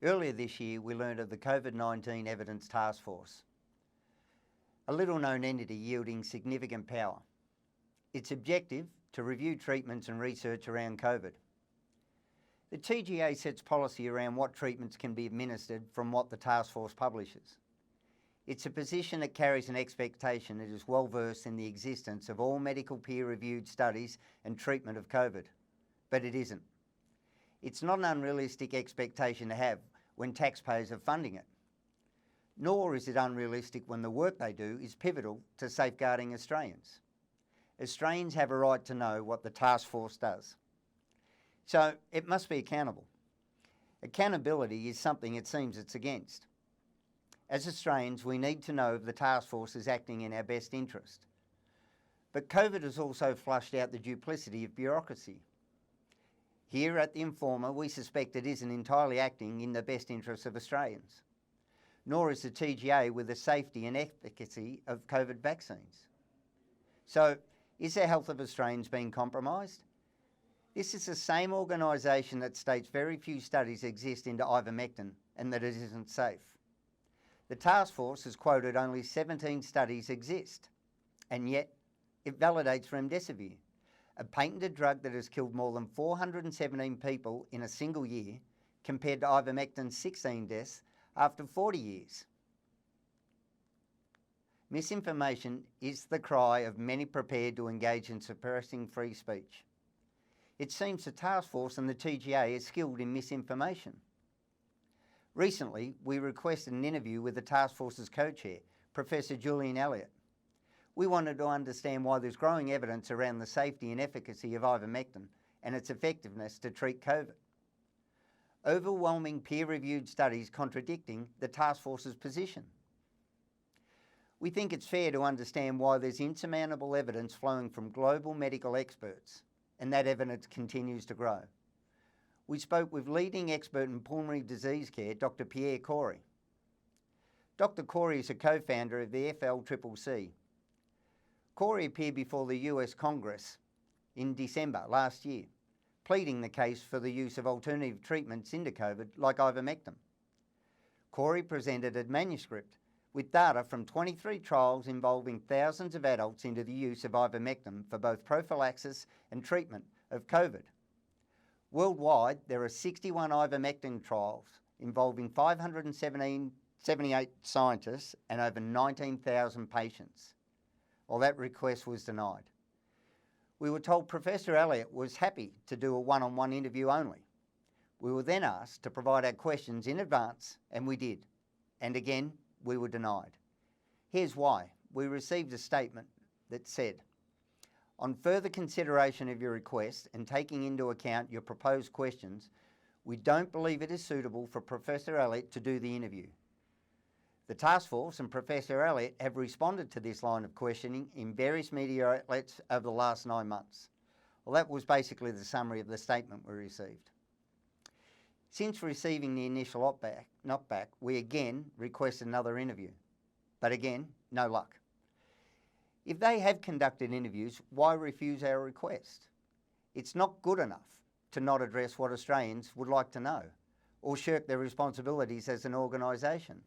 Earlier this year, we learned of the COVID-19 Evidence Task Force, a little-known entity yielding significant power. Its objective, to review treatments and research around COVID. The TGA sets policy around what treatments can be administered from what the task force publishes. It's a position that carries an expectation it is well versed in the existence of all medical peer-reviewed studies and treatment of COVID, but it isn't. It's not an unrealistic expectation to have when taxpayers are funding it. Nor is it unrealistic when the work they do is pivotal to safeguarding Australians. Australians have a right to know what the task force does. So it must be accountable. Accountability is something it seems it's against. As Australians, we need to know if the task force is acting in our best interest. But COVID has also flushed out the duplicity of bureaucracy. Here at the Informer, we suspect it isn't entirely acting in the best interests of Australians, nor is the TGA with the safety and efficacy of COVID vaccines. So, is the health of Australians being compromised? This is the same organisation that states very few studies exist into ivermectin and that it isn't safe. The task force has quoted only 17 studies exist, and yet it validates remdesivir, a patented drug that has killed more than 417 people in a single year, compared to ivermectin's 16 deaths after 40 years. Misinformation is the cry of many prepared to engage in suppressing free speech. It seems the task force and the TGA is skilled in misinformation. Recently, we requested an interview with the task force's co-chair, Professor Julian Elliott. We wanted to understand why there's growing evidence around the safety and efficacy of ivermectin and its effectiveness to treat COVID. Overwhelming peer-reviewed studies contradicting the task force's position. We think it's fair to understand why there's insurmountable evidence flowing from global medical experts, and that evidence continues to grow. We spoke with leading expert in pulmonary disease care, Dr. Pierre Corey. Dr. Corey is a co-founder of the FLCCC. Corey appeared before the US Congress in December last year, pleading the case for the use of alternative treatments into COVID like ivermectin. Corey presented a manuscript with data from 23 trials involving thousands of adults into the use of ivermectin for both prophylaxis and treatment of COVID. Worldwide, there are 61 ivermectin trials involving 578 scientists and over 19,000 patients. Well, that request was denied. We were told Professor Elliott was happy to do a one-on-one interview only. We were then asked to provide our questions in advance, and we did. And again, we were denied. Here's why. We received a statement that said, "On further consideration of your request and taking into account your proposed questions, we don't believe it is suitable for Professor Elliott to do the interview." The task force and Professor Elliott have responded to this line of questioning in various media outlets over the last 9 months. Well, that was basically the summary of the statement we received. Since receiving the initial knockback, we again requested another interview. But again, no luck. If they have conducted interviews, why refuse our request? It's not good enough to not address what Australians would like to know or shirk their responsibilities as an organisation.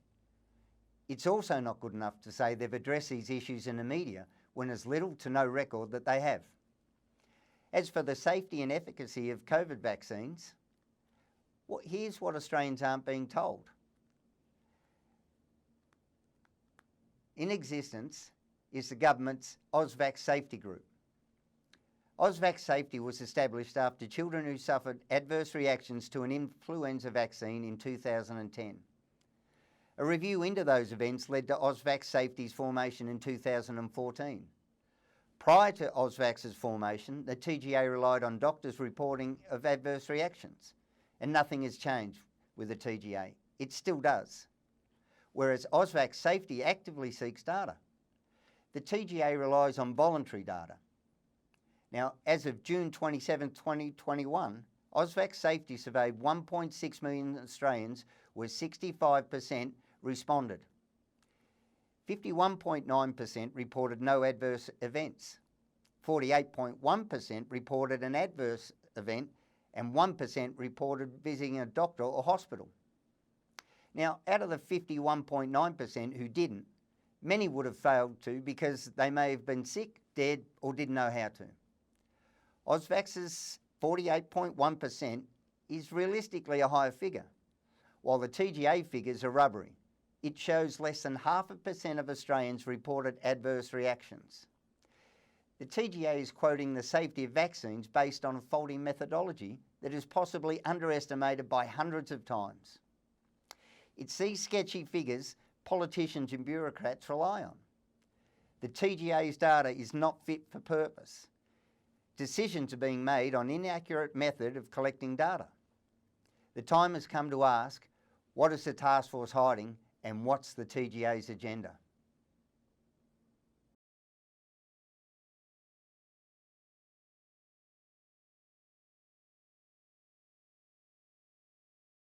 It's also not good enough to say they've addressed these issues in the media when there's little to no record that they have. As for the safety and efficacy of COVID vaccines, well, here's what Australians aren't being told. In existence is the government's Ausvax Safety Group. Ausvax Safety was established after children who suffered adverse reactions to an influenza vaccine in 2010. A review into those events led to Ausvax Safety's formation in 2014. Prior to Ausvax's formation, the TGA relied on doctors' reporting of adverse reactions, and nothing has changed with the TGA. It still does. Whereas Ausvax Safety actively seeks data. The TGA relies on voluntary data. Now, as of June 27, 2021, Ausvax Safety surveyed 1.6 million Australians, where 65% responded. 51.9% reported no adverse events. 48.1% reported an adverse event, and 1% reported visiting a doctor or hospital. Now, out of the 51.9% who didn't, many would have failed to because they may have been sick, dead, or didn't know how to. Ausvax's 48.1% is realistically a higher figure, while the TGA figures are rubbery. It shows less than 0.5% of Australians reported adverse reactions. The TGA is quoting the safety of vaccines based on a faulty methodology that is possibly underestimated by hundreds of times. It's these sketchy figures politicians and bureaucrats rely on. The TGA's data is not fit for purpose. Decisions are being made on inaccurate method of collecting data. The time has come to ask, what is the task force hiding and what's the TGA's agenda?